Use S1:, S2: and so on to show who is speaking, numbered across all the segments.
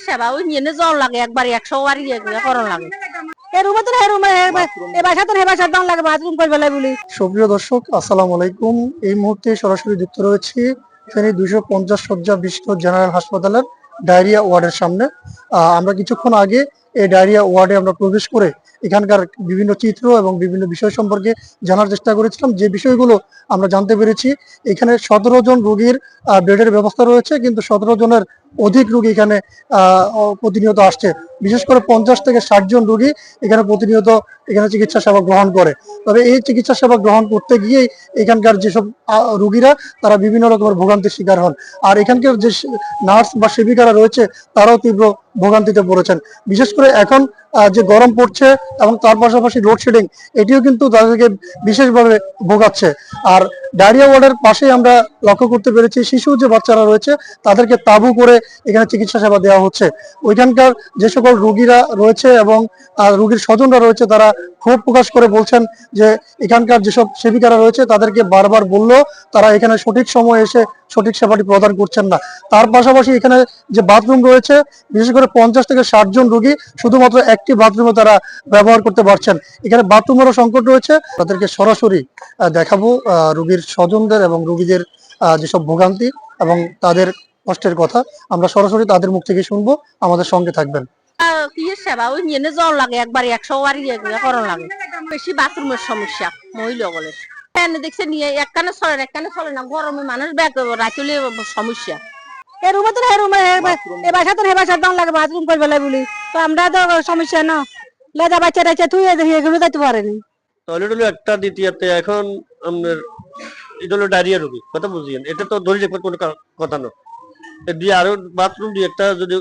S1: সেবা ওই নিয়ে জল লাগে একবার 100 বার ইয়ে করন লাগে এই রুমে তো এই রুমে এই বাসা তো এই বাসার দাম লাগে বাথরুম করবে বলি।
S2: সুপ্রিয় দর্শক, আসসালামু আলাইকুম। এই মুহূর্তে সরাসরি যুক্ত রয়েছি ফেনী 250 শয্যা বিশিষ্ট জেনারেল হাসপাতালের ডায়রিয়া ওয়ার্ডের সামনে। আমরা কিছুক্ষণ আগে এই ডায়রিয়া ওয়ার্ডে আমরা প্রবেশ করে এখানকার বিভিন্ন চিত্র এবং বিভিন্ন বিষয় সম্পর্কে জানার চেষ্টা করেছিলাম। যে বিষয়গুলো আমরা জানতে পেরেছি, এখানে 17 জন রোগীর বেডের ব্যবস্থা রয়েছে, কিন্তু 17 জনের অধিক রোগী এখানে প্রতিনিয়ত আসছে। বিশেষ করে 50 থেকে 60 জন রোগী এখানে প্রতিনিয়ত চিকিৎসা সেবা গ্রহণ করে। তবে এই চিকিৎসা সেবা গ্রহণ করতে গিয়েই এখানকার যেসব রোগীরা তারা বিভিন্ন রকমের ভোগান্তির শিকার হন। আর এখানকার যে নার্স বা সেবিকারা রয়েছে তারাও তীব্র ভোগান্তিতে পড়েছেন। বিশেষ করে এখন যে গরম পড়ছে এবং তার পাশাপাশি লোডশেডিং, এটিও কিন্তু তাদেরকে বিশেষভাবে ভোগাচ্ছে। আর ডায়রিয়া ওয়ার্ডের পাশেই আমরা লক্ষ্য করতে পেরেছি শিশু যে বাচ্চারা রয়েছে তাদেরকে তাঁবু করে এখানে চিকিৎসা সেবা দেওয়া হচ্ছে। ওইখানকার যে সকল রোগীরা রয়েছে এবং রোগীর স্বজনরা রয়েছে তারা ক্ষোভ প্রকাশ করে বলছেন যে এখানকার যেসব সেবিকারা রয়েছে তাদেরকে বারবার বললেও তারা এখানে সঠিক সময়ে এসে সঠিক সেবাটি প্রদান করছেন না। তার পাশাপাশি এখানে যে বাথরুম রয়েছে, বিশেষ করে 50 থেকে 60 জন রোগী শুধুমাত্র একটি বাথরুমে তারা ব্যবহার করতে পারছেন। এখানে বাথরুমেরও সংকট রয়েছে। তাদেরকে সরাসরি দেখাবো রোগীর স্বজনদের এবং রোগীদের যেসব ভোগান্তি এবং তাদের কষ্টের কথা আমরা সরাসরি তাদের মুখ থেকে শুনবো। আমাদের সঙ্গে থাকবেন।
S1: কি সেবা ওই নিয়ে জল লাগে একবার 100 বার ইয়ে করন লাগে বেশি বাথরুমের সমস্যা মহিলা বলে ফ্যান দেখছে নিয়ে একখানে চলে না গরমে মানুষ ব্যাগ রাখলে সমস্যা এই রুমে তো এই রুমে এই বাসা তো এই বাসার দাম লাগে বাথরুম করবে বলি তো আমরা তো সমস্যা না লেদা বাচ্চা টাচ্চা তুই এগুলো যাইতে পারেনি
S3: টয়লেট হলো একটা, দ্বিতীয়তে এখন আপনার এটা হলো ডায়রিয়া রোগী, কথা বুঝিয়েন। এটা তো ধরে রাখবার কোনো কথা না। দিয়ে আরো বাথরুম দিয়ে একটা যদি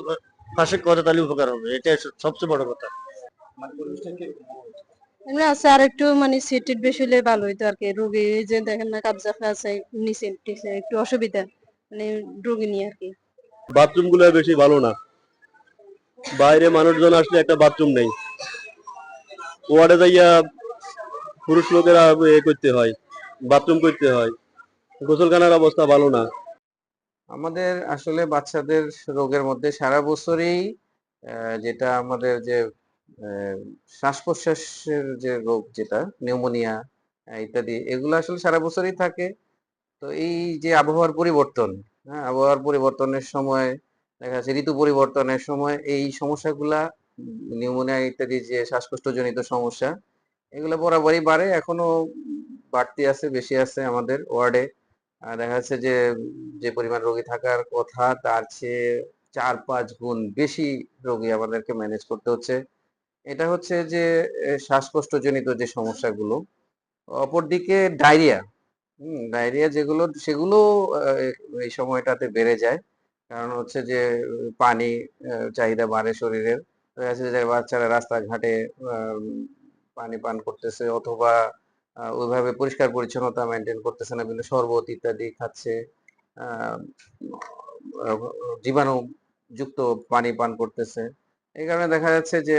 S3: পাশে করে তাহলে উপকার হবে, এটা সবচেয়ে বড় কথা।
S4: এমনি আছে আর একটু মানে সিটেড বেশি হলে ভালো হইতো আর কি। রোগী যে দেখেন না কাবজা আছে নিচে একটু অসুবিধা মানে রোগী নিয়ে আর কি।
S3: বাথরুম গুলো বেশি ভালো না, বাইরে মানুষজন আসলে একটা বাথরুম নেই, ওয়ার্ডে যাইয়া পুরুষ লোকেরা করতে হয়, বাথরুম করতে হয়, গোসলখানার অবস্থা ভালো না।
S5: আমাদের আসলে বাচ্চাদের রোগের মধ্যে সারা বছরই যেটা আমাদের যে শ্বাস প্রশ্বাসের যে রোগ, যেটা নিউমোনিয়া ইত্যাদি, এগুলো আসলে সারা বছরই থাকে। তো এই যে আবহাওয়ার পরিবর্তন, হ্যাঁ, আবহাওয়ার পরিবর্তনের সময় দেখা যাচ্ছে ঋতু পরিবর্তনের সময় এই সমস্যাগুলা, নিউমোনিয়া ইত্যাদি যে শ্বাসকষ্টজনিত সমস্যা, এগুলো বরাবরই বাড়ে, এখনো বাড়তি আছে, বেশি আছে আমাদের ওয়ার্ডে। দেখা যাচ্ছে যে যে পরিমাণ রোগী থাকার কথা তার চেয়ে 4-5 গুণ বেশি রোগী আমাদেরকে ম্যানেজ করতে হচ্ছে। এটা হচ্ছে যে শ্বাসকষ্টজনিত যে সমস্যাগুলো। অপরদিকে ডায়রিয়া, ডায়রিয়া সেগুলো এই সময়টাতে বেড়ে যায়। কারণ হচ্ছে যে পানি চাহিদা বাড়ে শরীরের। দেখা যাচ্ছে যে বাচ্চারা রাস্তাঘাটে পানি পান করতেছে, অথবা ওইভাবে পরিষ্কার পরিচ্ছন্নতা মেনটেন করতেছে না, বিভিন্ন শরবত ইত্যাদি খাচ্ছে, জীবাণু যুক্ত পানি পান করতেছে। এই কারণে দেখা যাচ্ছে যে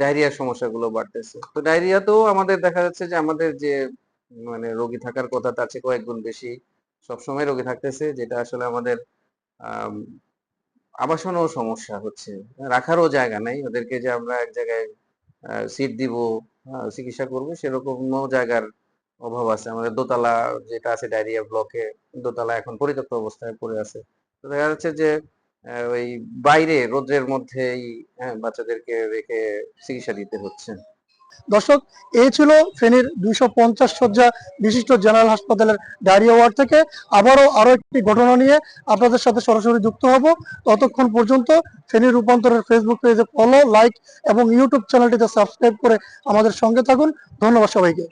S5: ডায়রিয়ার সমস্যাগুলো বাড়তেছে। তো ডায়রিয়াতেও আমাদের দেখা যাচ্ছে যে আমাদের যে মানে রোগী থাকার কথা তার চেয়ে কয়েক গুণ বেশি সবসময় রোগী থাকতেছে, যেটা আসলে আমাদের আবাসনও সমস্যা হচ্ছে, রাখারও জায়গা নাই ওদেরকে, যে আমরা এক জায়গায় সিট দিব, চিকিৎসা করবো, সেরকমও জায়গার অভাব আছে। আমাদের দোতলা যেটা আছে ডায়রিয়া ব্লকে, দোতলা এখন পরিত্যক্ত অবস্থায় পড়ে আছে। তো দেখা যাচ্ছে যে ওই বাইরে রোদ্রের মধ্যেই বাচ্চাদেরকে রেখে চিকিৎসা দিতে হচ্ছে।
S2: দর্শক, এই ছিল ফেনীর 250 শয্যা বিশিষ্ট জেনারেল হাসপাতালের ডায়রিয়া ওয়ার্ড থেকে। আরো একটি ঘটনা নিয়ে আপনাদের সাথে সরাসরি যুক্ত হব। ততক্ষণ পর্যন্ত ফেনীর রূপান্তরের ফেসবুক পেজে ফলো, লাইক এবং ইউটিউব চ্যানেলটিতে সাবস্ক্রাইব করে আমাদের সঙ্গে থাকুন। ধন্যবাদ সবাইকে।